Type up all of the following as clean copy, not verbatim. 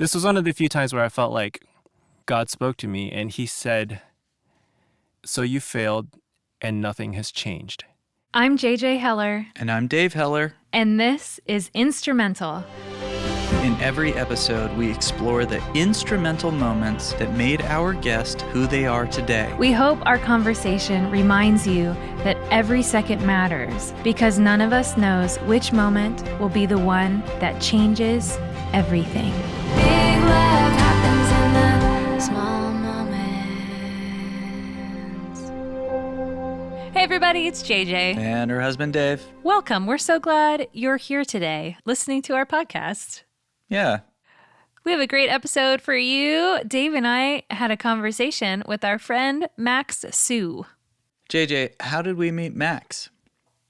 This was one of the few times where I felt like God spoke to me and he said, "So you failed and nothing has changed." I'm JJ Heller. And I'm Dave Heller. And this is Instrumental. In every episode, we explore the instrumental moments that made our guest who they are today. We hope our conversation reminds you that every second matters because none of us knows which moment will be the one that changes everything. Big love happens in the small moments. Hey everybody, it's JJ. And her husband, Dave. Welcome. We're so glad you're here today listening to our podcast. Yeah. We have a great episode for you. Dave and I had a conversation with our friend Max Sue. JJ, how did we meet Max?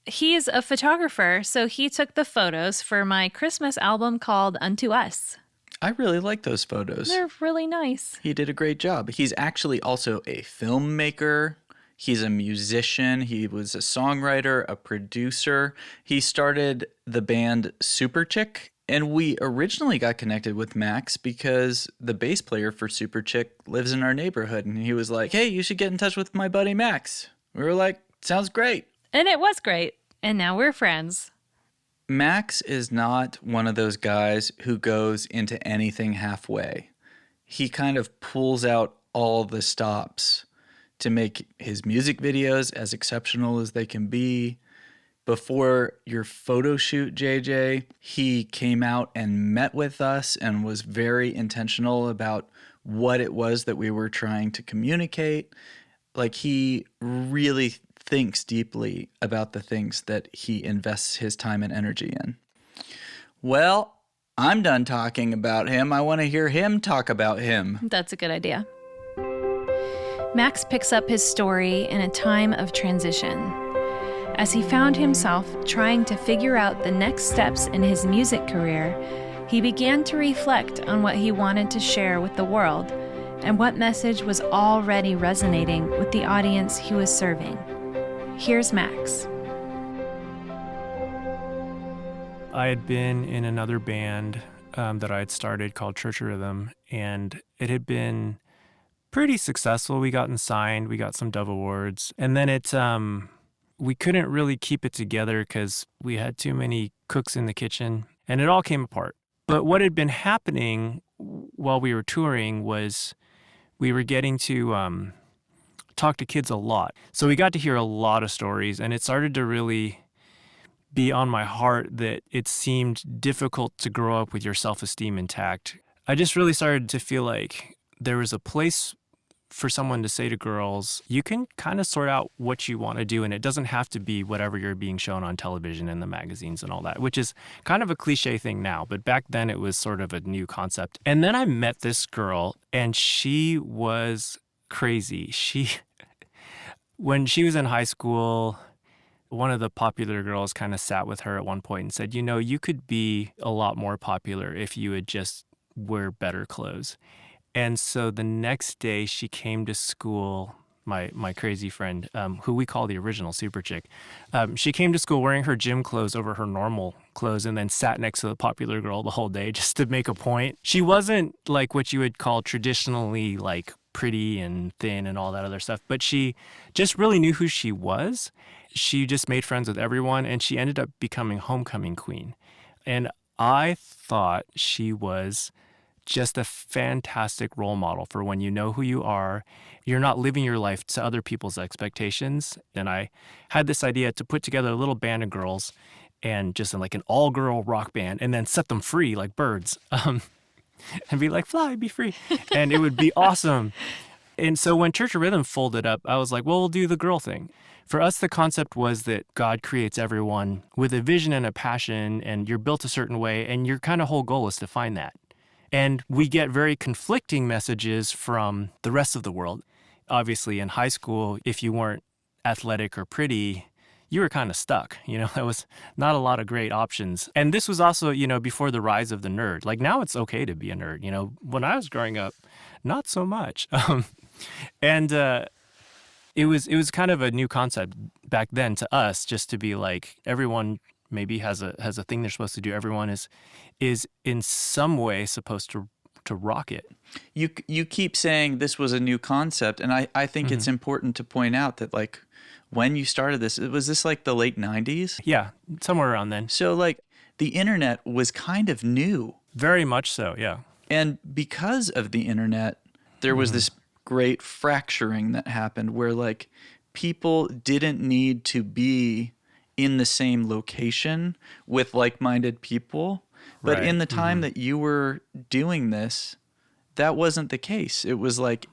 He's a photographer, so he took the photos for my Christmas album called Unto Us. I really like those photos. They're really nice. He did a great job. He's actually also a filmmaker. He's a musician. He was a songwriter, a producer. He started the band Superchick. And we originally got connected with Max because the bass player for Superchick lives in our neighborhood. And he was like, hey, you should get in touch with my buddy Max. We were like, sounds great. And it was great. And now we're friends. Max is not one of those guys who goes into anything halfway. He kind of pulls out all the stops to make his music videos as exceptional as they can be. Before your photo shoot, JJ, he came out and met with us and was very intentional about what it was that we were trying to communicate. Like, he really thinks deeply about the things that he invests his time and energy in. Well, I'm done talking about him. I want to hear him talk about him. That's a good idea. Max picks up his story in a time of transition. As he found himself trying to figure out the next steps in his music career, he began to reflect on what he wanted to share with the world and what message was already resonating with the audience he was serving. Here's Max. I had been in another band that I had started called Church Rhythm, and it had been pretty successful. We gotten signed, we got some Dove Awards, and then we couldn't really keep it together because we had too many cooks in the kitchen, and it all came apart. But what had been happening while we were touring was we were getting to talk to kids a lot. So we got to hear a lot of stories, and it started to really be on my heart that it seemed difficult to grow up with your self-esteem intact. I just really started to feel like there was a place for someone to say to girls, you can kind of sort out what you want to do, and it doesn't have to be whatever you're being shown on television and the magazines and all that, which is kind of a cliche thing now, but back then it was sort of a new concept. And then I met this girl, and she was crazy. When she was in high school, one of the popular girls kind of sat with her at one point and said, you could be a lot more popular if you would just wear better clothes. And so the next day she came to school, my crazy friend, who we call the original Superchick. She came to school wearing her gym clothes over her normal clothes and then sat next to the popular girl the whole day just to make a point. She wasn't like what you would call traditionally like pretty and thin and all that other stuff, but she just really knew who she was. She just made friends with everyone, and she ended up becoming homecoming queen. And I thought she was just a fantastic role model for when you know who you are, you're not living your life to other people's expectations. And I had this idea to put together a little band of girls and just like an all-girl rock band and then set them free like birds and be like, fly, be free. And it would be awesome. And so when Church of Rhythm folded up, I was like, well, we'll do the girl thing. For us, the concept was that God creates everyone with a vision and a passion, and you're built a certain way, and your kind of whole goal is to find that. And we get very conflicting messages from the rest of the world. Obviously, in high school, if you weren't athletic or pretty, you were kind of stuck. There was not a lot of great options. And this was also, before the rise of the nerd. Like, now it's okay to be a nerd. When I was growing up, not so much. It was kind of a new concept back then to us, just to be like, everyone maybe has a thing they're supposed to do. Everyone is in some way supposed to to rock it. You keep saying this was a new concept, and I think it's important to point out that like when you started this, was this like the late 90s? Yeah, somewhere around then. So like the internet was kind of new. Very much so, yeah. And because of the internet, there was this great fracturing that happened where like people didn't need to be in the same location with like-minded people. But Right. in the time that you were doing this, that wasn't the case. It was like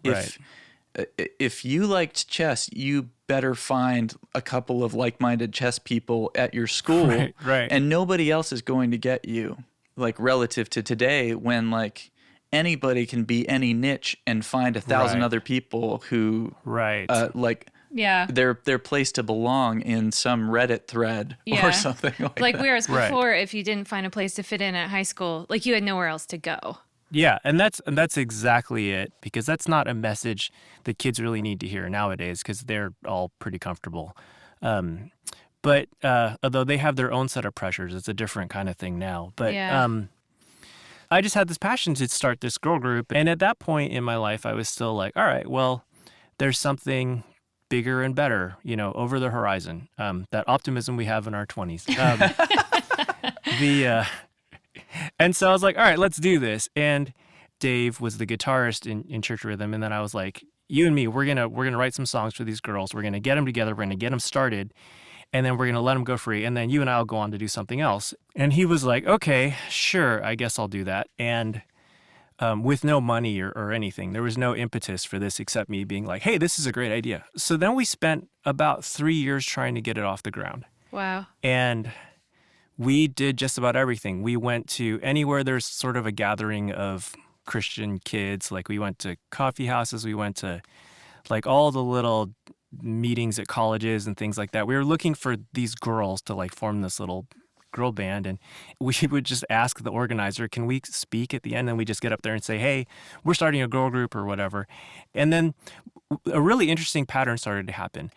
if you liked chess, you better find a couple of like-minded chess people at your school, Right. and nobody else is going to get you. Like relative to today, when like anybody can be any niche and find 1,000 Right. other people who Right. like Yeah. their place to belong in some Reddit thread Yeah. or something like that. Whereas Right. before, if you didn't find a place to fit in at high school, like you had nowhere else to go. Yeah, and that's exactly it, because that's not a message that kids really need to hear nowadays, because they're all pretty comfortable. But although they have their own set of pressures, it's a different kind of thing now. But Yeah. I just had this passion to start this girl group, and at that point in my life, I was still like, all right, well, there's something bigger and better, over the horizon. That optimism we have in our 20s. And so I was like, all right, let's do this. And Dave was the guitarist in Church Rhythm, and then I was like, you and me, we're gonna write some songs for these girls. We're gonna get them together. We're gonna get them started, and then we're gonna let them go free. And then you and I will go on to do something else. And he was like, okay, sure, I guess I'll do that. And with no money or anything, there was no impetus for this except me being like, hey, this is a great idea. So then we spent about 3 years trying to get it off the ground. Wow. And we did just about everything. We went to anywhere there's sort of a gathering of Christian kids. Like we went to coffee houses. We went to like all the little meetings at colleges and things like that. We were looking for these girls to like form this little girl band. And we would just ask the organizer, can we speak at the end? And we just get up there and say, hey, we're starting a girl group or whatever. And then a really interesting pattern started to happen.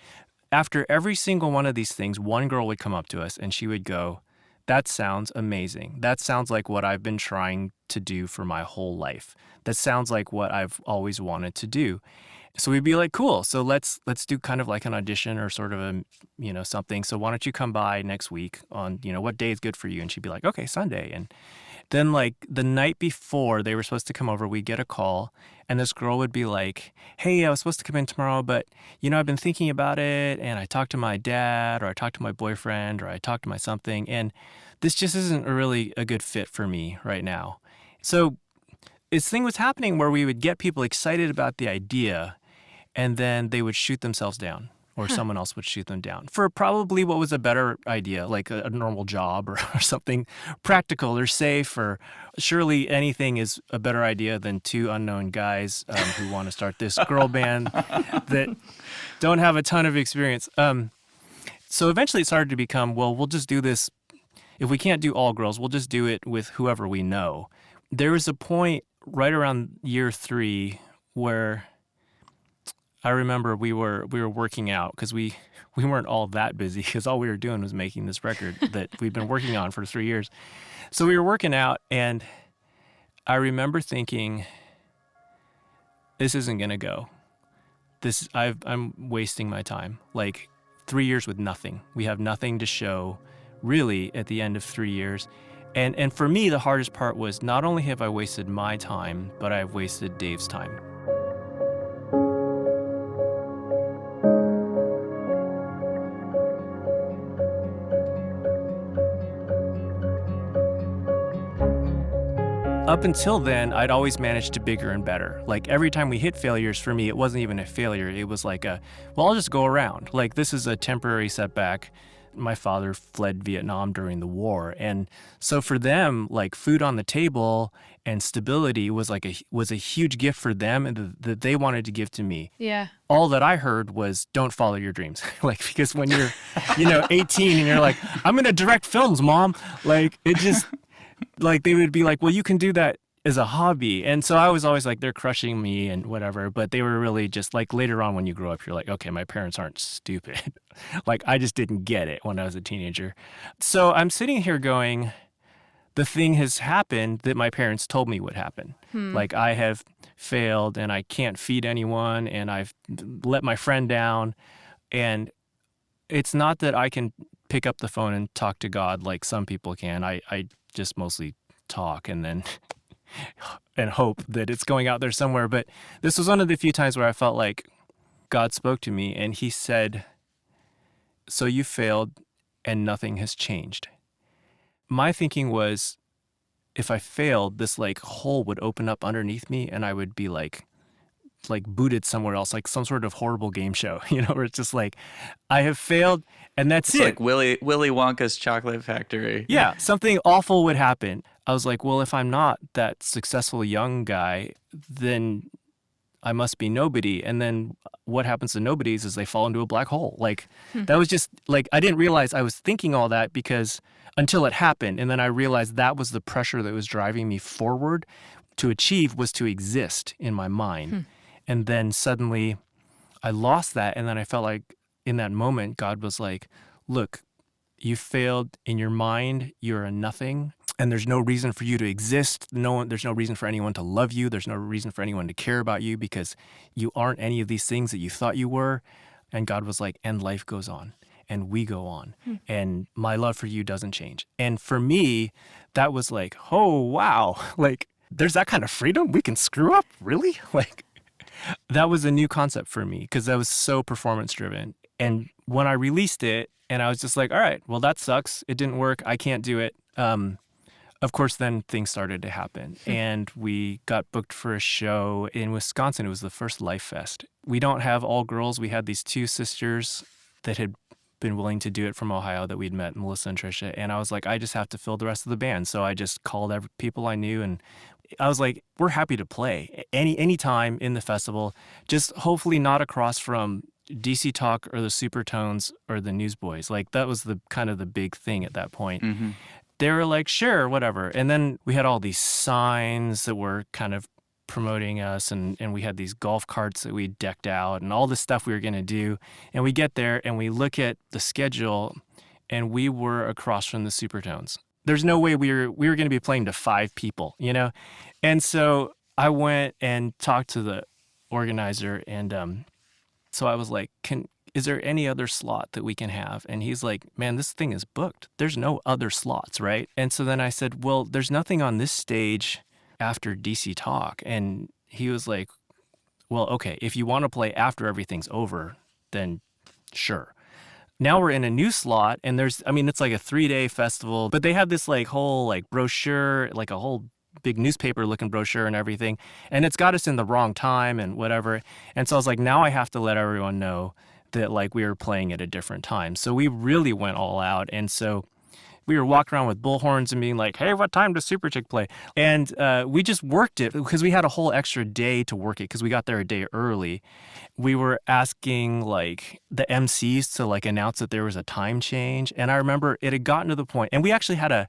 After every single one of these things, one girl would come up to us and she would go, that sounds amazing. That sounds like what I've been trying to do for my whole life. That sounds like what I've always wanted to do. So we'd be like, cool. So let's do kind of like an audition or sort of a, something. So why don't you come by next week on, what day is good for you? And she'd be like, okay, Sunday. And then like the night before they were supposed to come over, we'd get a call and this girl would be like, hey, I was supposed to come in tomorrow, but I've been thinking about it and I talked to my dad or I talked to my boyfriend or I talked to my something and this just isn't really a good fit for me right now. So this thing was happening where we would get people excited about the idea and then they would shoot themselves down. Or someone else would shoot them down for probably what was a better idea, like a normal job or something practical or safe, or surely anything is a better idea than two unknown guys who want to start this girl band that don't have a ton of experience. So eventually it started to become, well, we'll just do this. If we can't do all girls, we'll just do it with whoever we know. There was a point right around year 3 where I remember we were working out because we weren't all that busy because all we were doing was making this record that we'd been working on for 3 years. So we were working out and I remember thinking, this isn't going to go. I'm wasting my time. Like 3 years with nothing. We have nothing to show really at the end of 3 years. And for me, the hardest part was not only have I wasted my time, but I've wasted Dave's time. Up until then, I'd always managed to bigger and better. Like every time we hit failures, for me, it wasn't even a failure. It was like I'll just go around. Like this is a temporary setback. My father fled Vietnam during the war. And so for them, like food on the table and stability was a huge gift for them and that they wanted to give to me. Yeah. All that I heard was don't follow your dreams. Like, because when you're, 18 and you're like, I'm going to direct films, Mom. Like it just, like they would be like, well, you can do that as a hobby. And so I was always like, they're crushing me and whatever. But they were really just like later on when you grow up, you're like, okay, my parents aren't stupid. Like I just didn't get it when I was a teenager. So I'm sitting here going, the thing has happened that my parents told me would happen. Like I have failed and I can't feed anyone and I've let my friend down. And it's not that I can pick up the phone and talk to God like some people can. I just mostly talk and then and hope that it's going out there somewhere. But this was one of the few times where I felt like God spoke to me and he said, so you failed and nothing has changed. My thinking was, if I failed, this like hole would open up underneath me and I would be like booted somewhere else, like some sort of horrible game show, where it's just like, I have failed and that's It's it. like Willy Wonka's Chocolate Factory. Yeah, something awful would happen. I was like, well, if I'm not that successful young guy, then I must be nobody. And then what happens to nobodies is they fall into a black hole. Like that was just like, I didn't realize I was thinking all that because until it happened. And then I realized that was the pressure that was driving me forward. To achieve was to exist in my mind. And then suddenly I lost that. And then I felt like in that moment, God was like, look, you failed in your mind. You're a nothing. And there's no reason for you to exist. There's no reason for anyone to love you. There's no reason for anyone to care about you because you aren't any of these things that you thought you were. And God was like, and life goes on and we go on and my love for you doesn't change. And for me, that was like, oh, wow. Like there's that kind of freedom. We can screw up. Really? Like that was a new concept for me because that was so performance driven. And when I released it and I was just like, all right, well, that sucks. It didn't work. I can't do it. Of course, then things started to happen and we got booked for a show in Wisconsin. It was the first Life Fest. We don't have all girls. We had these two sisters that had been willing to do it from Ohio that we'd met, Melissa and Trisha. And I was like, I just have to fill the rest of the band. So I just called every people I knew and I was like, we're happy to play any time in the festival, just hopefully not across from DC Talk or the Supertones or the Newsboys. Like that was the kind of the big thing at that point. They were like, sure, whatever. And then we had all these signs that were kind of promoting us and we had these golf carts that we decked out and all this stuff we were going to do. And we get there and we look at the schedule and we were across from the Supertones. There's no way we were going to be playing to 5 people, And so I went and talked to the organizer and so I was like, is there any other slot that we can have? And he's like, man, this thing is booked. There's no other slots, right? And so then I said, well, there's nothing on this stage after DC Talk. And he was like, well, okay, if you want to play after everything's over, then sure. Now we're in a new slot and it's like a 3-day festival, but they have this like whole like brochure, like a whole big newspaper looking brochure and everything. And it's got us in the wrong time and whatever. And so I was like, now I have to let everyone know that like we were playing at a different time. So we really went all out. And so we were walking around with bullhorns and being like, hey, what time does Superchick play? And we just worked it because we had a whole extra day to work it because we got there a day early. We were asking like the MCs to like announce that there was a time change. And I remember it had gotten to the point, and we actually had a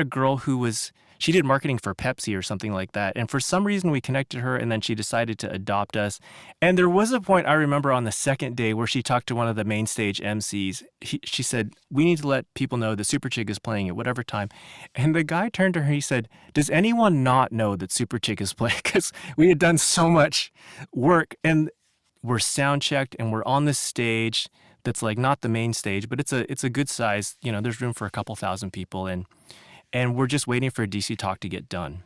girl who she did marketing for Pepsi or something like that. And for some reason we connected her and then she decided to adopt us. And there was a point I remember on the second day where she talked to one of the main stage MCs. She said, we need to let people know that Superchick is playing at whatever time. And the guy turned to her, he said, does anyone not know that Superchick is playing? Because we had done so much work and we're sound checked and we're on this stage that's like not the main stage, but it's a good size, there's room for a couple thousand people. And we're just waiting for DC Talk to get done.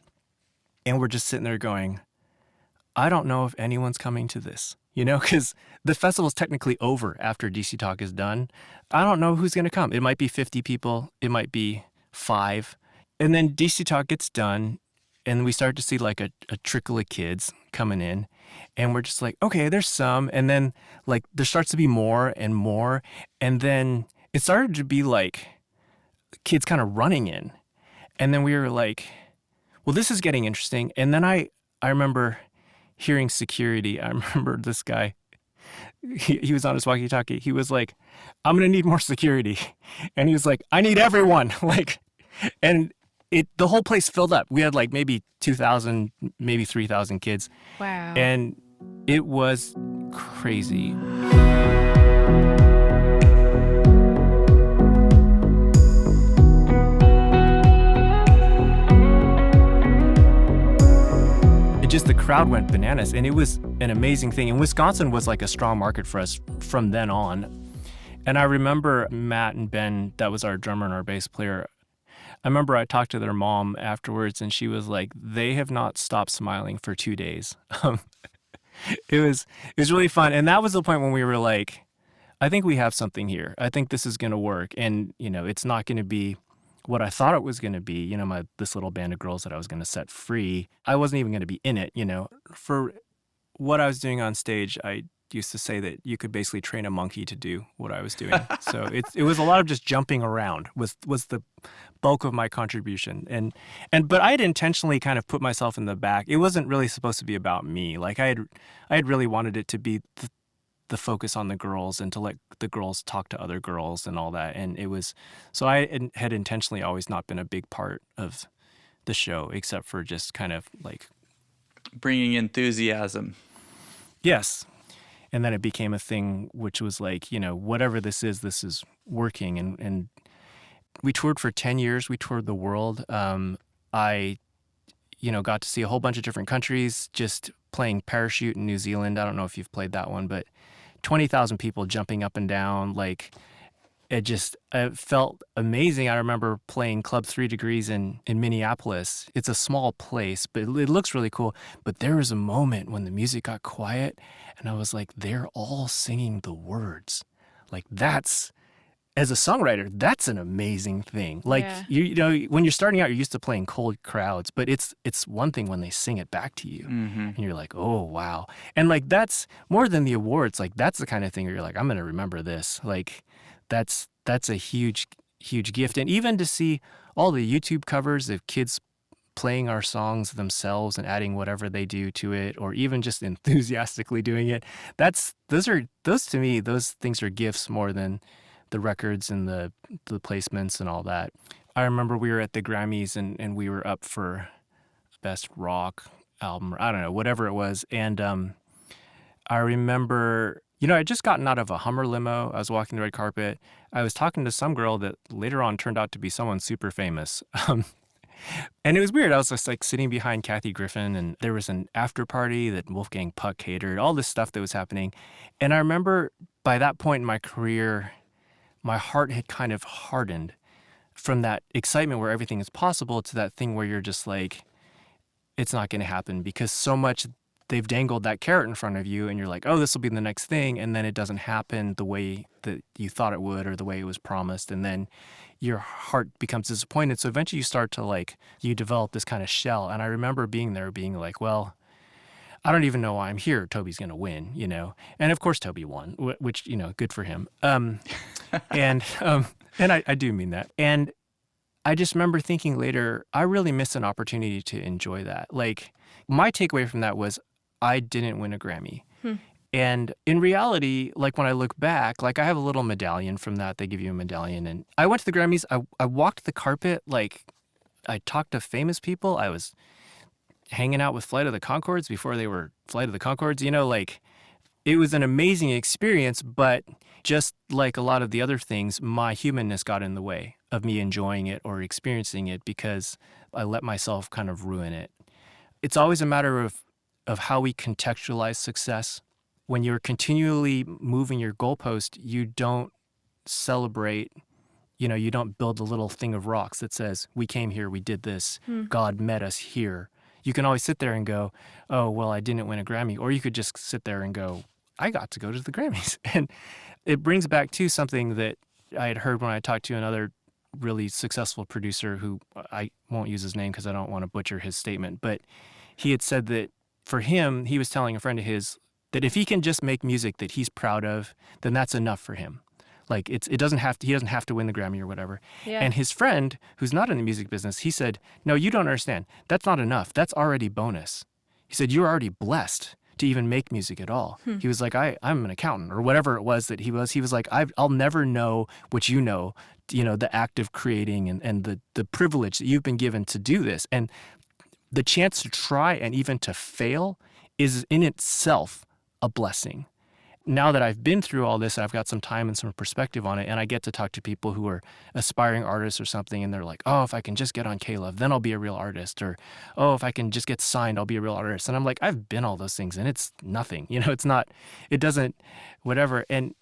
And we're just sitting there going, I don't know if anyone's coming to this, because the festival's technically over after DC Talk is done. I don't know who's going to come. It might be 50 people. It might be 5. And then DC Talk gets done and we start to see like a trickle of kids coming in. And we're just like, okay, there's some. And then like there starts to be more and more. And then it started to be like kids kind of running in. And then we were like, well, this is getting interesting. And then I remember hearing security. I remember this guy, he was on his walkie-talkie. He was like, I'm going to need more security. And he was like, I need everyone. And the whole place filled up. We had like maybe 2,000, maybe 3,000 kids. Wow. And it was crazy. just the crowd went bananas, and it was an amazing thing. And Wisconsin was like a strong market for us from then on. And I remember Matt and Ben, that was our drummer and our bass player. I remember I talked to their mom afterwards, and she was like, they have not stopped smiling for 2 days. It was really fun. And that was the point when we were like, I think we have something here. I think this is going to work. And, it's not going to be what I thought it was going to be, this little band of girls that I was going to set free. I wasn't even going to be in it, For what I was doing on stage, I used to say that you could basically train a monkey to do what I was doing. So it was a lot of just jumping around was the bulk of my contribution. But I had intentionally kind of put myself in the back. It wasn't really supposed to be about me. Like I had really wanted it to be the focus on the girls and to let the girls talk to other girls and all that. And so I had intentionally always not been a big part of the show, except for just kind of like bringing enthusiasm. Yes. And then it became a thing, which was like, whatever this is working. And we toured for 10 years. We toured the world. I got to see a whole bunch of different countries, just playing Parachute in New Zealand. I don't know if you've played that one, but 20,000 people jumping up and down. Like, it felt amazing. I remember playing Club 3 Degrees in Minneapolis. It's a small place, but it looks really cool. But there was a moment when the music got quiet, and I was like, they're all singing the words. Like, as a songwriter, that's an amazing thing. Like, when you're starting out, you're used to playing cold crowds, but it's one thing when they sing it back to you. Mm-hmm. And you're like, oh, wow. And like, that's more than the awards. Like, that's the kind of thing where you're like, I'm going to remember this. Like, that's a huge, huge gift. And even to see all the YouTube covers of kids playing our songs themselves and adding whatever they do to it, or even just enthusiastically doing it, those to me, those things are gifts more than the records and the placements and all that. I remember we were at the Grammys and we were up for Best Rock Album, or I don't know, whatever it was. And I remember, I'd just gotten out of a Hummer limo. I was walking the red carpet. I was talking to some girl that later on turned out to be someone super famous. And it was weird. I was just like sitting behind Kathy Griffin, and there was an after party that Wolfgang Puck catered, all this stuff that was happening. And I remember by that point in my career, my heart had kind of hardened from that excitement where everything is possible to that thing where you're just like, it's not going to happen, because so much they've dangled that carrot in front of you and you're like, oh, this will be the next thing. And then it doesn't happen the way that you thought it would or the way it was promised. And then your heart becomes disappointed. So eventually you start to you develop this kind of shell. And I remember being there being like, well, I don't even know why I'm here. Toby's going to win, And of course Toby won, which, good for him. And I do mean that. And I just remember thinking later, I really missed an opportunity to enjoy that. Like, my takeaway from that was I didn't win a Grammy. And in reality, like when I look back, like I have a little medallion from that. They give you a medallion. And I went to the Grammys. I walked the carpet. Like, I talked to famous people. I was hanging out with Flight of the Conchords before they were Flight of the Conchords. It was an amazing experience, but just like a lot of the other things, my humanness got in the way of me enjoying it or experiencing it because I let myself kind of ruin it. It's always a matter of how we contextualize success. When you're continually moving your goalpost, you don't celebrate, you don't build a little thing of rocks that says, we came here, we did this, God met us here. You can always sit there and go, oh, well, I didn't win a Grammy. Or you could just sit there and go, I got to go to the Grammys. And it brings back to something that I had heard when I talked to another really successful producer who I won't use his name because I don't want to butcher his statement. But he had said that for him, he was telling a friend of his that if he can just make music that he's proud of, then that's enough for him. Like he doesn't have to win the Grammy or whatever. Yeah. And his friend, who's not in the music business, he said, no, you don't understand. That's not enough. That's already bonus. He said, you're already blessed to even make music at all. He was like, I'm an accountant or whatever it was that he was. He was like, I'll never know what the act of creating and the privilege that you've been given to do this. And the chance to try and even to fail is in itself a blessing. now that I've been through all this, I've got some time and some perspective on it, and I get to talk to people who are aspiring artists or something, and they're like, oh, if I can just get on K-Love, then I'll be a real artist. Or, oh, if I can just get signed, I'll be a real artist. And I'm like, I've been all those things, and it's nothing. It's not, it doesn't, whatever. And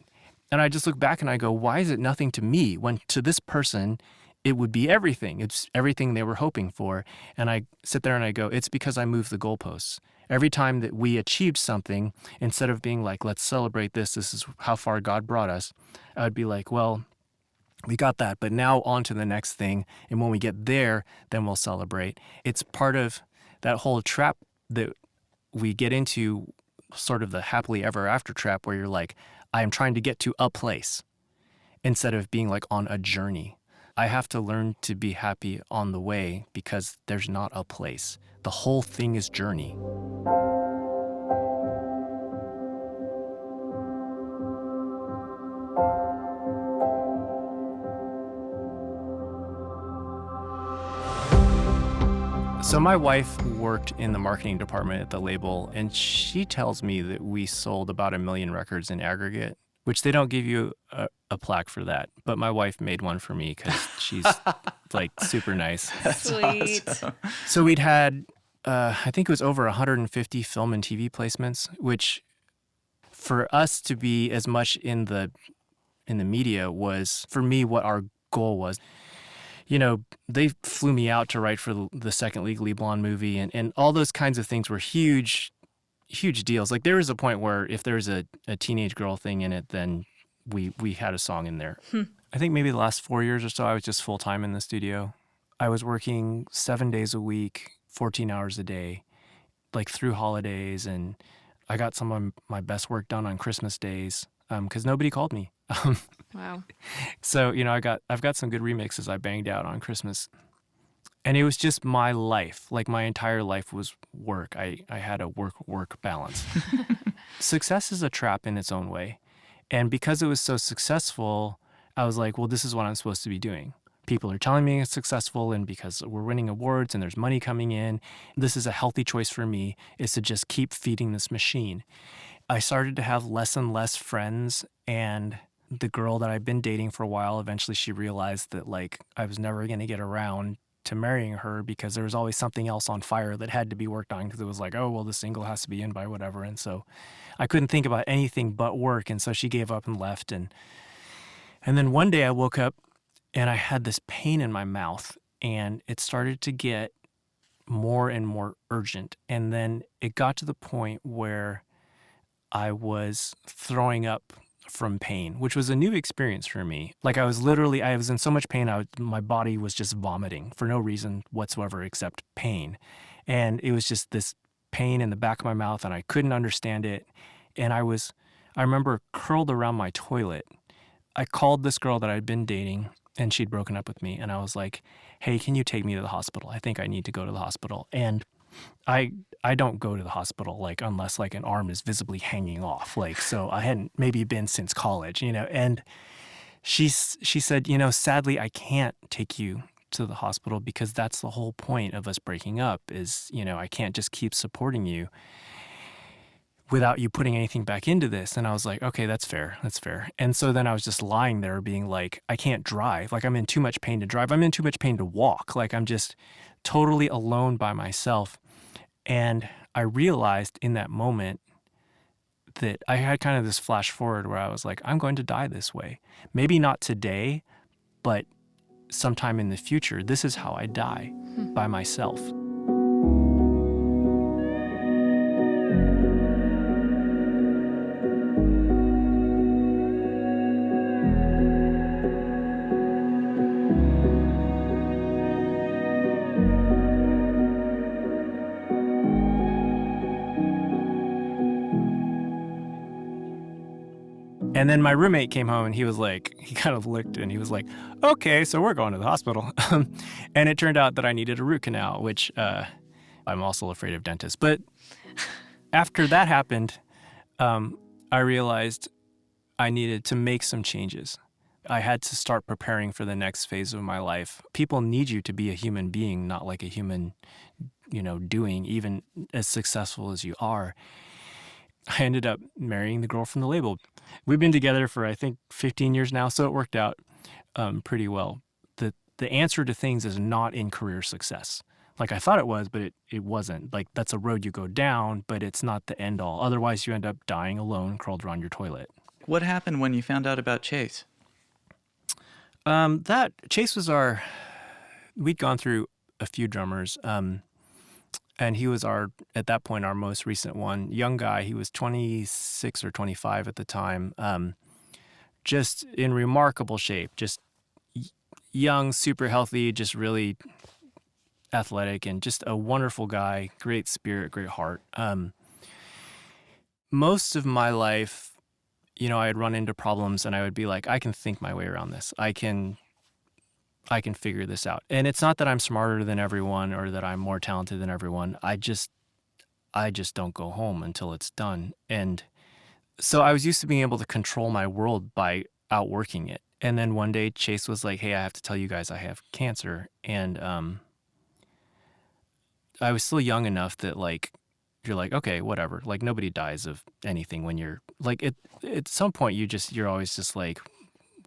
I just look back and I go, why is it nothing to me when to this person, it would be everything. It's everything they were hoping for. And I sit there and I go, it's because I moved the goalposts. Every time that we achieved something, instead of being like, let's celebrate this is how far God brought us, I would be like, well, we got that, but now on to the next thing. And when we get there, then we'll celebrate. It's part of that whole trap that we get into, sort of the happily ever after trap, where you're like, I am trying to get to a place instead of being like on a journey. I have to learn to be happy on the way because there's not a place. The whole thing is journey. So my wife worked in the marketing department at the label, and she tells me that we sold about 1 million records in aggregate, which they don't give you a plaque for that. But my wife made one for me because she's like super nice. Sweet. Awesome. So we'd had, I think it was over 150 film and TV placements, which for us to be as much in the media was, for me, what our goal was. They flew me out to write for the second Legally Blonde movie, and all those kinds of things were huge, huge deals. Like there was a point where if there was a teenage girl thing in it, then we had a song in there. I think maybe the last 4 years or so, I was just full-time in the studio. I was working 7 days a week, 14 hours a day, like through holidays, and I got some of my best work done on Christmas days because nobody called me. Wow. So, I've got some good remixes I banged out on Christmas. And it was just my life. Like my entire life was work. I had a work balance. Success is a trap in its own way. And because it was so successful, I was like, well, this is what I'm supposed to be doing. People are telling me it's successful, and because we're winning awards and there's money coming in, this is a healthy choice for me, is to just keep feeding this machine. I started to have less and less friends, and the girl that I'd been dating for a while, eventually she realized that like I was never going to get around to marrying her because there was always something else on fire that had to be worked on, because it was like, oh, well, the single has to be in by whatever. And so I couldn't think about anything but work. And so she gave up and left. And then one day I woke up and I had this pain in my mouth, and it started to get more and more urgent. And then it got to the point where I was throwing up from pain, which was a new experience for me. Like I was in so much pain, my body was just vomiting for no reason whatsoever except pain. And it was just this pain in the back of my mouth, and I couldn't understand it. And I remember curled around my toilet. I called this girl that I'd been dating, and she'd broken up with me. And I was like, hey, can you take me to the hospital? I think I need to go to the hospital. And I don't go to the hospital like unless like an arm is visibly hanging off. Like, so I hadn't maybe been since college, and she said, sadly, I can't take you to the hospital because that's the whole point of us breaking up is, I can't just keep supporting you without you putting anything back into this. And I was like, okay, that's fair. That's fair. And so then I was just lying there being like, I can't drive. Like I'm in too much pain to drive. I'm in too much pain to walk. Like I'm just totally alone by myself. And I realized in that moment that I had kind of this flash forward where I was like, I'm going to die this way. Maybe not today, but sometime in the future, this is how I die, by myself. And then my roommate came home, and he was like, he kind of looked and he was like, okay, so we're going to the hospital. And it turned out that I needed a root canal, which I'm also afraid of dentists. But after that happened, I realized I needed to make some changes. I had to start preparing for the next phase of my life. People need you to be a human being, not like a human, doing, even as successful as you are. I ended up marrying the girl from the label. We've been together for, I think, 15 years now, so it worked out pretty well. The answer to things is not in career success. Like I thought it was, but it wasn't. Like that's a road you go down, but it's not the end all. Otherwise, you end up dying alone, curled around your toilet. What happened when you found out about Chase? That Chase was we'd gone through a few drummers, and he was at that point, our most recent one. Young guy, he was 26 or 25 at the time, just in remarkable shape, just young, super healthy, just really athletic, and just a wonderful guy, great spirit, great heart. Most of my life, I'd run into problems and I would be like, I can think my way around this. I can figure this out. And it's not that I'm smarter than everyone or that I'm more talented than everyone. I just don't go home until it's done. And so I was used to being able to control my world by outworking it. And then one day Chase was like, hey, I have to tell you guys I have cancer. And I was still young enough that like, you're like, okay, whatever. Like nobody dies of anything when you're like, at some point you're always just like,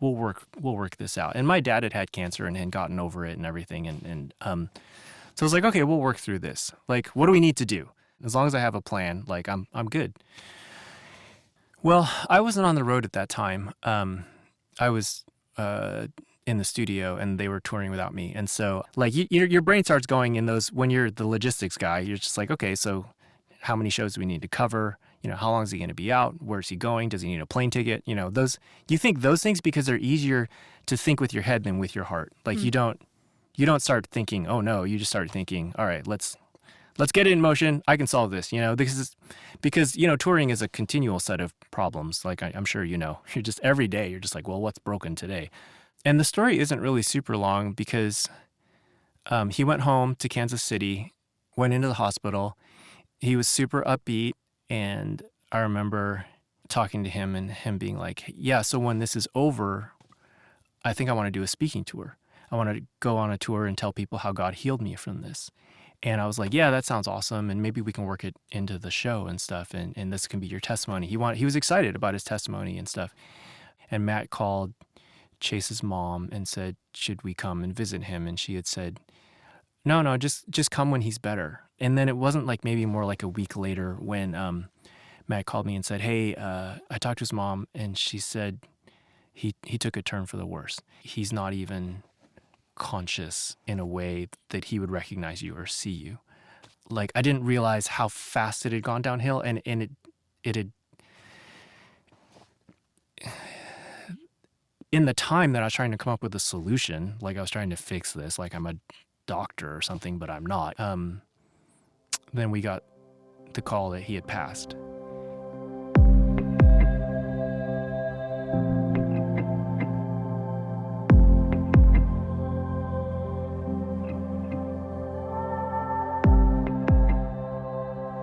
we'll work this out. And my dad had cancer and had gotten over it and everything. And so I was like, okay, we'll work through this. Like, what do we need to do? As long as I have a plan, like I'm good. Well, I wasn't on the road at that time. I was in the studio and they were touring without me. And so like your brain starts going in those, when you're the logistics guy, you're just like, okay, so how many shows do we need to cover? How long is he going to be out? Where's he going? Does he need a plane ticket? You think those things because they're easier to think with your head than with your heart. Like you don't start thinking, oh no, you just start thinking, all right, let's get it in motion. I can solve this. Because touring is a continual set of problems. Like I'm sure you're just every day you're just like, well, what's broken today? And the story isn't really super long because he went home to Kansas City, went into the hospital. He was super upbeat, and I remember talking to him and him being like, yeah, so when this is over, I think I want to do a speaking tour. I want to go on a tour and tell people how God healed me from this. And I was like, yeah, that sounds awesome. And maybe we can work it into the show and stuff. And this can be your testimony. He was excited about his testimony and stuff. And Matt called Chase's mom and said, should we come and visit him? And she had said, no, just come when he's better. And then it wasn't like maybe more like a week later when Matt called me and said, hey, I talked to his mom and she said he took a turn for the worse. He's not even conscious in a way that he would recognize you or see you. Like I didn't realize how fast it had gone downhill, and it had in the time that I was trying to come up with a solution, like I was trying to fix this, like I'm a doctor or something, but I'm not. Then we got the call that he had passed.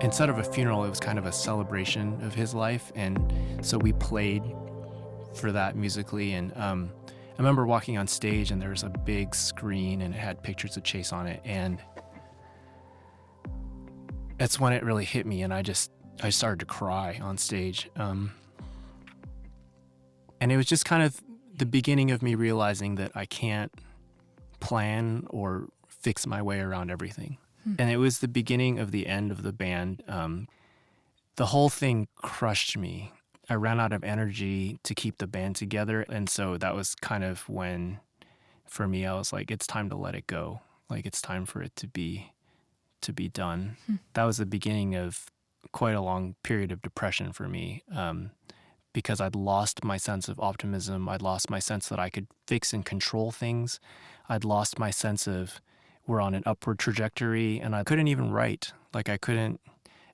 Instead of a funeral, it was kind of a celebration of his life. And so we played for that musically. And I remember walking on stage and there was a big screen and it had pictures of Chase on it. And that's when it really hit me. And I started to cry on stage. And it was just kind of the beginning of me realizing that I can't plan or fix my way around everything. And it was the beginning of the end of the band. The whole thing crushed me. I ran out of energy to keep the band together. And so that was kind of when, for me, I was like, it's time to let it go. Like, it's time for it to be done. That was the beginning of quite a long period of depression for me, because I'd lost my sense of optimism. I'd lost my sense that I could fix and control things. I'd lost my sense of we're on an upward trajectory, and I couldn't even write. Like I couldn't,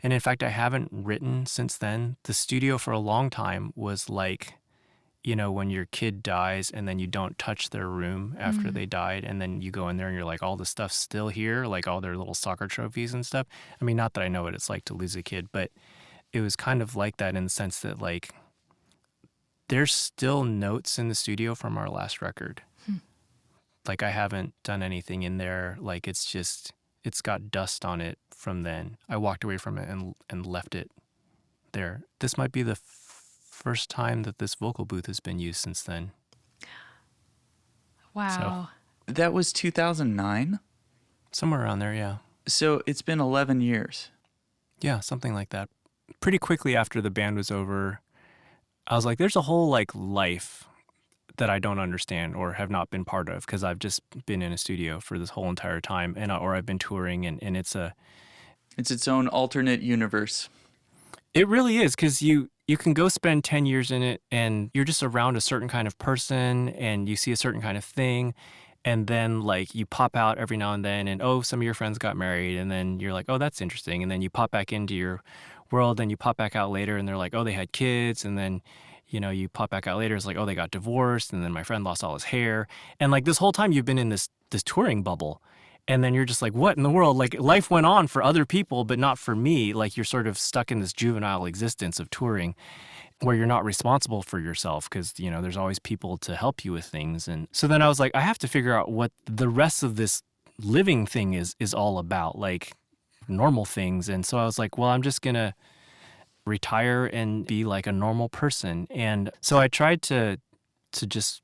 and in fact, I haven't written since then. The studio for a long time was like, when your kid dies and then you don't touch their room after they died, and then you go in there and you're like, all the stuff's still here, like all their little soccer trophies and stuff. I mean, not that I know what it's like to lose a kid, but it was kind of like that in the sense that like, there's still notes in the studio from our last record. Like I haven't done anything in there. Like it's got dust on it from then. I walked away from it and left it there. This might be the first time that this vocal booth has been used since then. Wow. That was 2009? Somewhere around there, yeah. So it's been 11 years. Yeah, something like that. Pretty quickly after the band was over, I was like, there's a whole like life that I don't understand or have not been part of because I've just been in a studio for this whole entire time, or I've been touring, and it's its own alternate universe. It really is, because you can go spend 10 years in it and you're just around a certain kind of person and you see a certain kind of thing. And then like you pop out every now and then and, oh, some of your friends got married. And then you're like, oh, that's interesting. And then you pop back into your world and you pop back out later and they're like, oh, they had kids. And then, you pop back out later. It's like, oh, they got divorced. And then my friend lost all his hair. And like this whole time you've been in this touring bubble. And then you're just like, what in the world? Like life went on for other people, but not for me. Like you're sort of stuck in this juvenile existence of touring where you're not responsible for yourself because, there's always people to help you with things. And so then I was like, I have to figure out what the rest of this living thing is all about, like normal things. And so I was like, well, I'm just going to retire and be like a normal person. And so I tried to just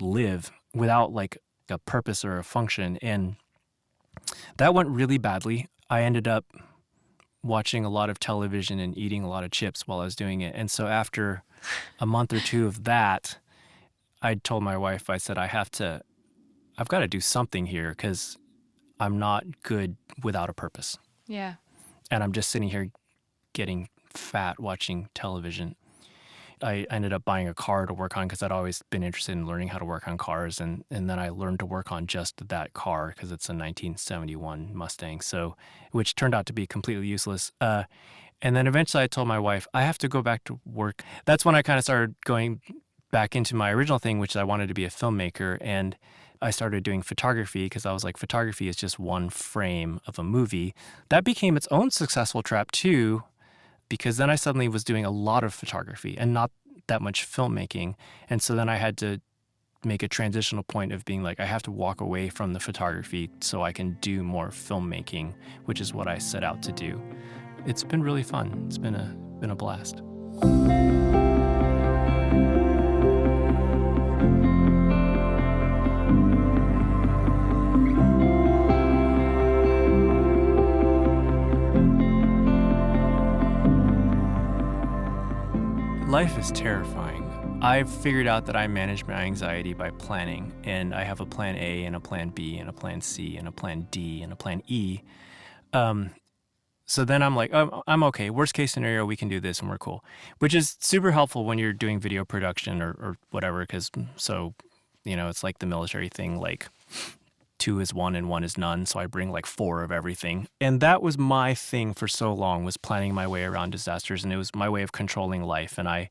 live without like a purpose or a function. And that went really badly. I ended up watching a lot of television and eating a lot of chips while I was doing it. And so after a month or two of that, I told my wife, I said, I've got to do something here because I'm not good without a purpose. Yeah. And I'm just sitting here getting fat watching television. I ended up buying a car to work on because I'd always been interested in learning how to work on cars. And then I learned to work on just that car because it's a 1971 Mustang, which turned out to be completely useless. And then eventually I told my wife, I have to go back to work. That's when I kind of started going back into my original thing, which I wanted to be a filmmaker. And I started doing photography because I was like, photography is just one frame of a movie. That became its own successful trap too, because then I suddenly was doing a lot of photography and not that much filmmaking. And so then I had to make a transitional point of being like, I have to walk away from the photography so I can do more filmmaking, which is what I set out to do. It's been really fun. It's been a blast. Life is terrifying. I've figured out that I manage my anxiety by planning, and I have a plan A and a plan B and a plan C and a plan D and a plan E. So then I'm like, I'm okay. Worst case scenario, we can do this and we're cool, which is super helpful when you're doing video production or whatever, because it's like the military thing, like 2 is 1 and 1 is none. So I bring like 4 of everything. And that was my thing for so long, was planning my way around disasters. And it was my way of controlling life. And I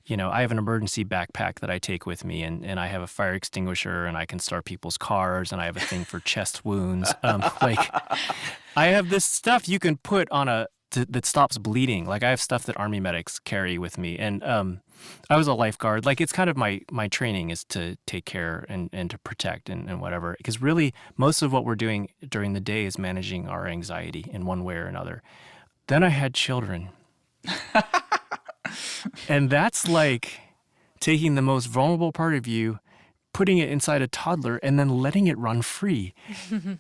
have an emergency backpack that I take with me, and I have a fire extinguisher, and I can start people's cars, and I have a thing for chest wounds. I have this stuff you can put on that stops bleeding. Like I have stuff that Army medics carry with me. And I was a lifeguard. Like it's kind of my training is to take care and to protect and whatever. Because really, most of what we're doing during the day is managing our anxiety in one way or another. Then I had children. And that's like taking the most vulnerable part of you, putting it inside a toddler, and then letting it run free.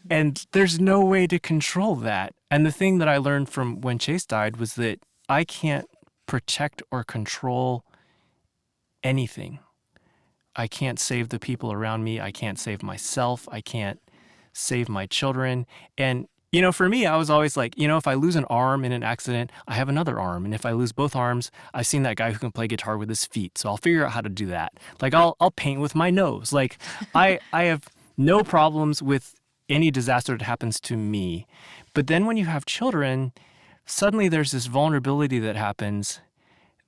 And there's no way to control that. And the thing that I learned from when Chase died was that I can't protect or control anything. I can't save the people around me. I can't save myself. I can't save my children. And for me, I was always like, if I lose an arm in an accident, I have another arm. And if I lose both arms, I've seen that guy who can play guitar with his feet. So I'll figure out how to do that. Like I'll paint with my nose. Like I have no problems with any disaster that happens to me. But then when you have children, suddenly there's this vulnerability that happens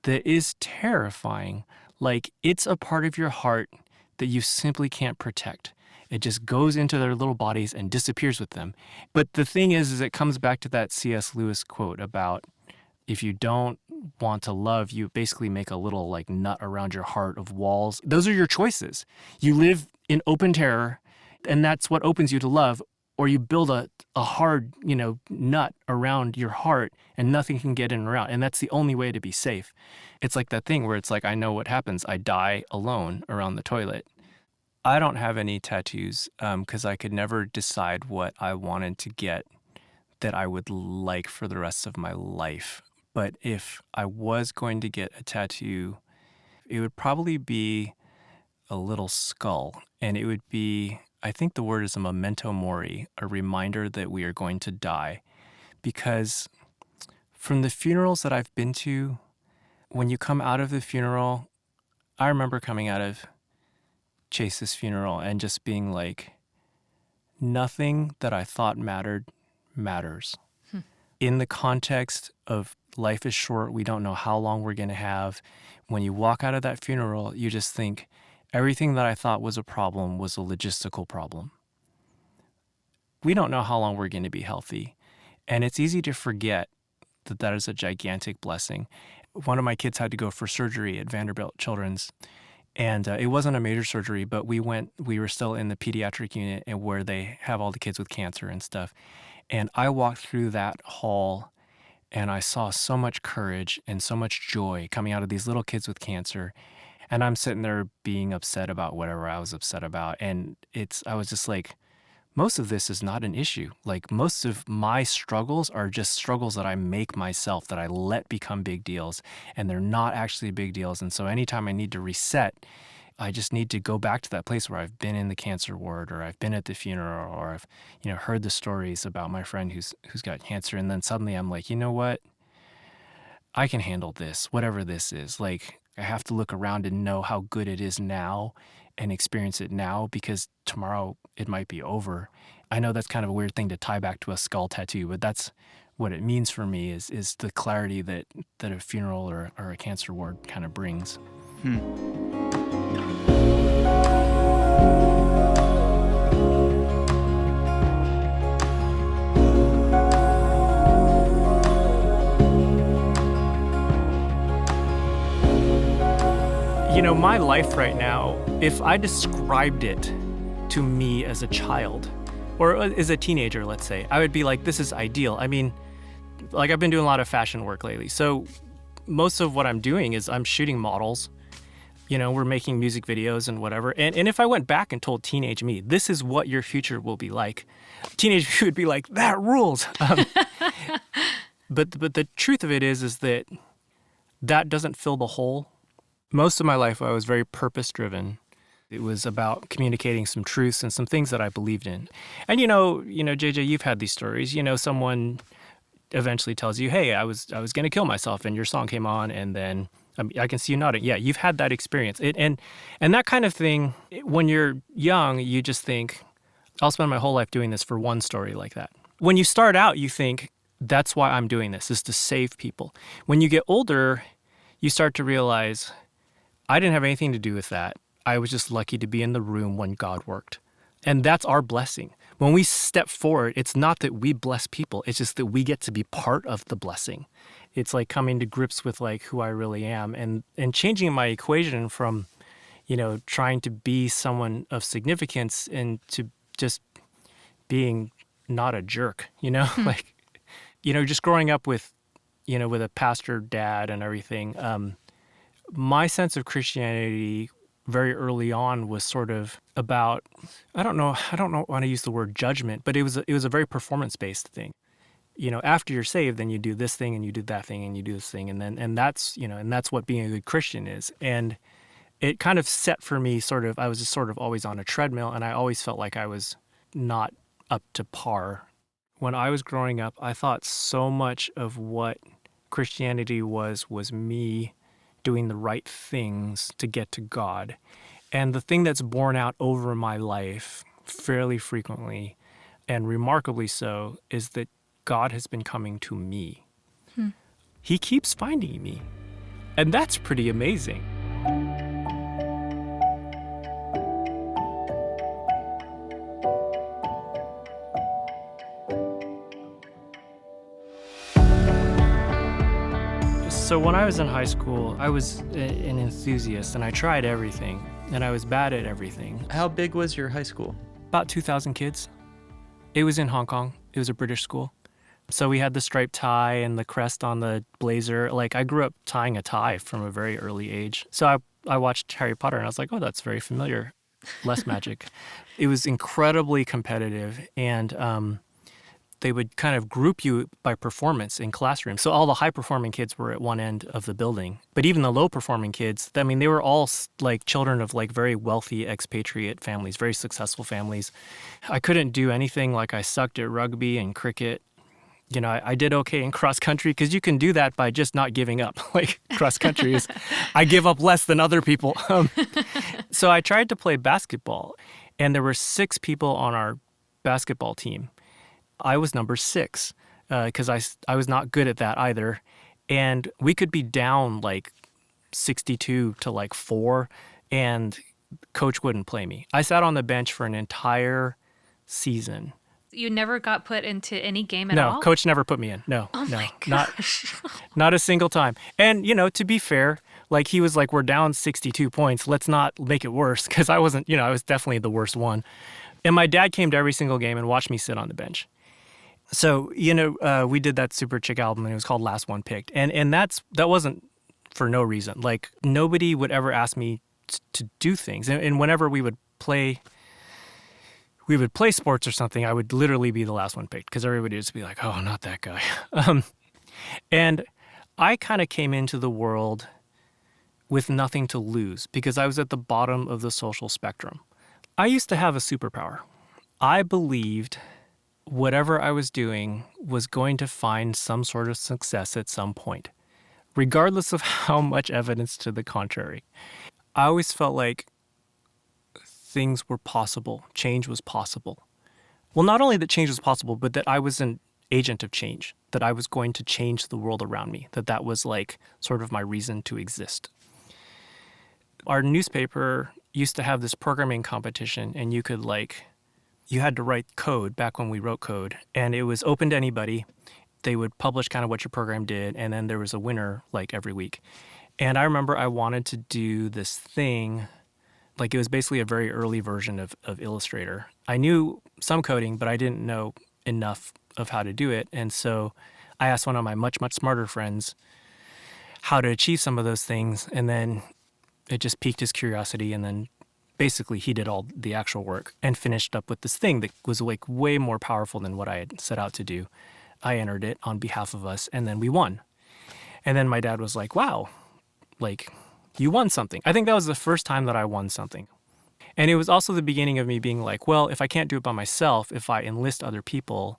that is terrifying. Like it's a part of your heart that you simply can't protect. It just goes into their little bodies and disappears with them. But the thing is it comes back to that C.S. Lewis quote about if you don't want to love, you basically make a little like nut around your heart of walls. Those are your choices. You live in open terror, and that's what opens you to love. or you build a hard, nut around your heart and nothing can get in or out. And that's the only way to be safe. It's like that thing where it's like, I know what happens. I die alone around the toilet. I don't have any tattoos because I could never decide what I wanted to get that I would like for the rest of my life. But if I was going to get a tattoo, it would probably be a little skull. And it would be, I think the word is a memento mori, a reminder that we are going to die. Because from the funerals that I've been to, when you come out of the funeral, I remember coming out of Chase's funeral and just being like, nothing that I thought mattered matters. In the context of life is short, we don't know how long we're going to have. When you walk out of that funeral, you just think everything that I thought was a problem was a logistical problem. We don't know how long we're going to be healthy. And it's easy to forget that that is a gigantic blessing. One of my kids had to go for surgery at Vanderbilt Children's. And it wasn't a major surgery, but we were still in the pediatric unit and where they have all the kids with cancer and stuff. And I walked through that hall and I saw so much courage and so much joy coming out of these little kids with cancer. And I'm sitting there being upset about whatever I was upset about. And I was just like, most of this is not an issue. Like most of my struggles are just struggles that I make myself, that I let become big deals, and they're not actually big deals. And so anytime I need to reset, I just need to go back to that place where I've been in the cancer ward, or I've been at the funeral, or I've, heard the stories about my friend who's got cancer. And then suddenly I'm like, you know what? I can handle this, whatever this is. Like I have to look around and know how good it is now and experience it now, because tomorrow it might be over. I know that's kind of a weird thing to tie back to a skull tattoo, but that's what it means for me is the clarity that a funeral or a cancer ward kind of brings. My life right now, if I described it to me as a child or as a teenager, let's say, I would be like, this is ideal. I mean, like I've been doing a lot of fashion work lately. So most of what I'm doing is I'm shooting models. We're making music videos and whatever. And if I went back and told teenage me, this is what your future will be like, teenage me would be like, that rules. But the truth of it is that doesn't fill the hole. Most of my life, I was very purpose-driven. It was about communicating some truths and some things that I believed in. And JJ, you've had these stories. Someone eventually tells you, "Hey, I was going to kill myself," and your song came on, and then I can see you nodding. Yeah, you've had that experience. And that kind of thing. When you're young, you just think, "I'll spend my whole life doing this for one story like that." When you start out, you think, "That's why I'm doing this, is to save people." When you get older, you start to realize, I didn't have anything to do with that. I was just lucky to be in the room when God worked. And that's our blessing. When we step forward, it's not that we bless people. It's just that we get to be part of the blessing. It's like coming to grips with like who I really am and changing my equation from, trying to be someone of significance and to just being not a jerk, like, just growing up with, with a pastor dad and everything. My sense of Christianity very early on was sort of about, I don't want to use the word judgment, but it was a very performance-based thing. After you're saved, then you do this thing and you do that thing and you do this thing, and that's what being a good Christian is. And it kind of set for me I was just sort of always on a treadmill, and I always felt like I was not up to par. When I was growing up, I thought so much of what Christianity was me doing the right things to get to God. And the thing that's borne out over my life fairly frequently, and remarkably so, is that God has been coming to me. He keeps finding me. And that's pretty amazing. So when I was in high school, I was an enthusiast and I tried everything and I was bad at everything. How big was your high school? About 2,000 kids. It was in Hong Kong. It was a British school. So we had the striped tie and the crest on the blazer. Like, I grew up tying a tie from a very early age. So I watched Harry Potter and I was like, oh, that's very familiar. Less magic. It was incredibly competitive, and they would kind of group you by performance in classrooms. So all the high-performing kids were at one end of the building. But even the low-performing kids, I mean, they were all like children of like very wealthy expatriate families, very successful families. I couldn't do anything. Like, I sucked at rugby and cricket. You know, I did okay in cross country because you can do that by just not giving up. Like, cross country is, I give up less than other people. So I tried to play basketball, and there were 6 people on our basketball team. I was number 6 because I was not good at that either. And we could be down like 62 to like 4, and coach wouldn't play me. I sat on the bench for an entire season. You never got put into any game at all? No, coach never put me in. No, Oh no, my gosh. not a single time. And, you know, to be fair, like, he was like, we're down 62 points. Let's not make it worse, because I wasn't, you know, I was definitely the worst one. And my dad came to every single game and watched me sit on the bench. So, you know, we did that Superchick album, and it was called Last One Picked. And that wasn't for no reason. Like, nobody would ever ask me to do things. And whenever we would play sports or something, I would literally be the last one picked, because everybody would just be like, oh, not that guy. And I kind of came into the world with nothing to lose because I was at the bottom of the social spectrum. I used to have a superpower. I believed whatever I was doing was going to find some sort of success at some point, regardless of how much evidence to the contrary. I always felt like things were possible. Change was possible. Well, not only that change was possible, but that I was an agent of change, that I was going to change the world around me, that was like sort of my reason to exist. Our newspaper used to have this programming competition, and you had to write code back when we wrote code, and it was open to anybody. They would publish kind of what your program did, and then there was a winner like every week. And I remember I wanted to do this thing. Like, it was basically a very early version of Illustrator. I knew some coding, but I didn't know enough of how to do it. And so I asked one of my much, much smarter friends how to achieve some of those things. And then it just piqued his curiosity. And then basically he did all the actual work and finished up with this thing that was like way more powerful than what I had set out to do. I entered it on behalf of us, and then we won. And then my dad was like, wow, like, you won something. I think that was the first time that I won something. And it was also the beginning of me being like, well, if I can't do it by myself, if I enlist other people,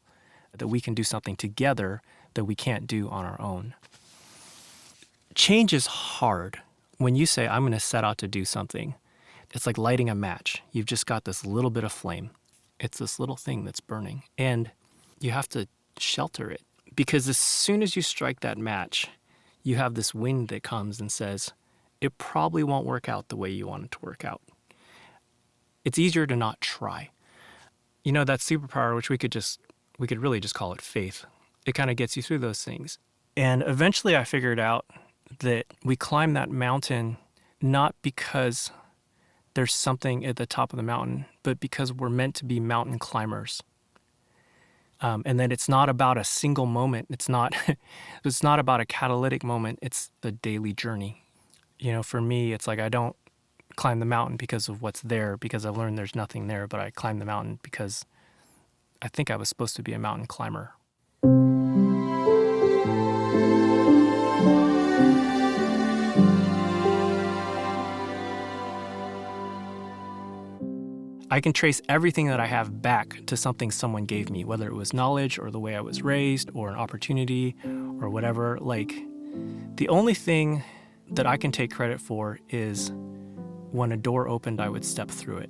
that we can do something together that we can't do on our own. Change is hard. When you say, I'm going to set out to do something, it's like lighting a match. You've just got this little bit of flame. It's this little thing that's burning. And you have to shelter it. Because as soon as you strike that match, you have this wind that comes and says, it probably won't work out the way you want it to work out. It's easier to not try. You know, that superpower, which we could really just call it faith. It kind of gets you through those things. And eventually I figured out that we climb that mountain not because there's something at the top of the mountain, but because we're meant to be mountain climbers. And that it's not about a single moment. It's not about a catalytic moment. It's the daily journey. You know, for me, it's like I don't climb the mountain because of what's there, because I've learned there's nothing there, but I climb the mountain because I think I was supposed to be a mountain climber. I can trace everything that I have back to something someone gave me, whether it was knowledge or the way I was raised or an opportunity or whatever. Like, the only thing that I can take credit for is when a door opened, I would step through it.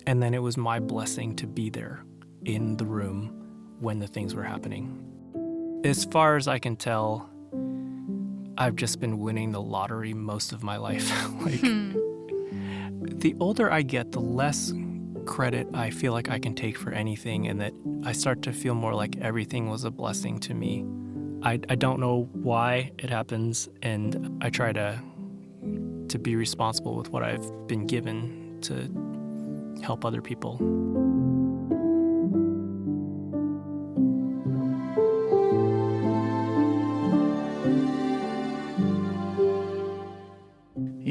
And then it was my blessing to be there in the room when the things were happening. As far as I can tell, I've just been winning the lottery most of my life. The older I get, the less credit I feel like I can take for anything, and that I start to feel more like everything was a blessing to me. I don't know why it happens, and I try to be responsible with what I've been given to help other people.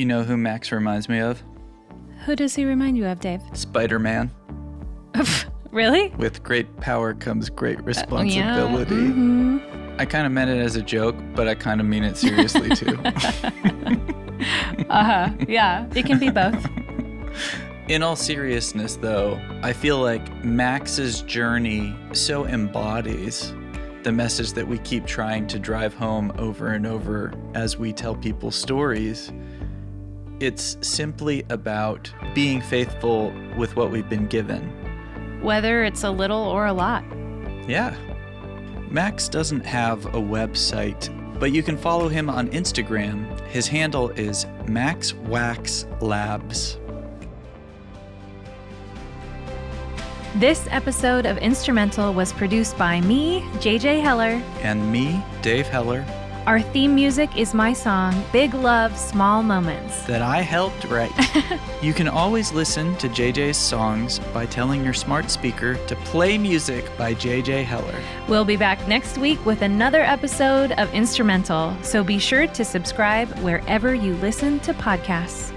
know who Max reminds me of? Who does he remind you of, Dave? Spider-Man. Really? With great power comes great responsibility. Yeah. Mm-hmm. I kind of meant it as a joke, but I kind of mean it seriously too. Yeah, it can be both. In all seriousness, though, I feel like Max's journey so embodies the message that we keep trying to drive home over and over as we tell people stories. It's simply about being faithful with what we've been given. Whether it's a little or a lot. Yeah. Max doesn't have a website, but you can follow him on Instagram. His handle is MaxWaxLabs. This episode of Instrumental was produced by me, JJ Heller. And me, Dave Heller. Our theme music is my song, Big Love, Small Moments. That I helped write. You can always listen to JJ's songs by telling your smart speaker to play music by JJ Heller. We'll be back next week with another episode of Instrumental, so be sure to subscribe wherever you listen to podcasts.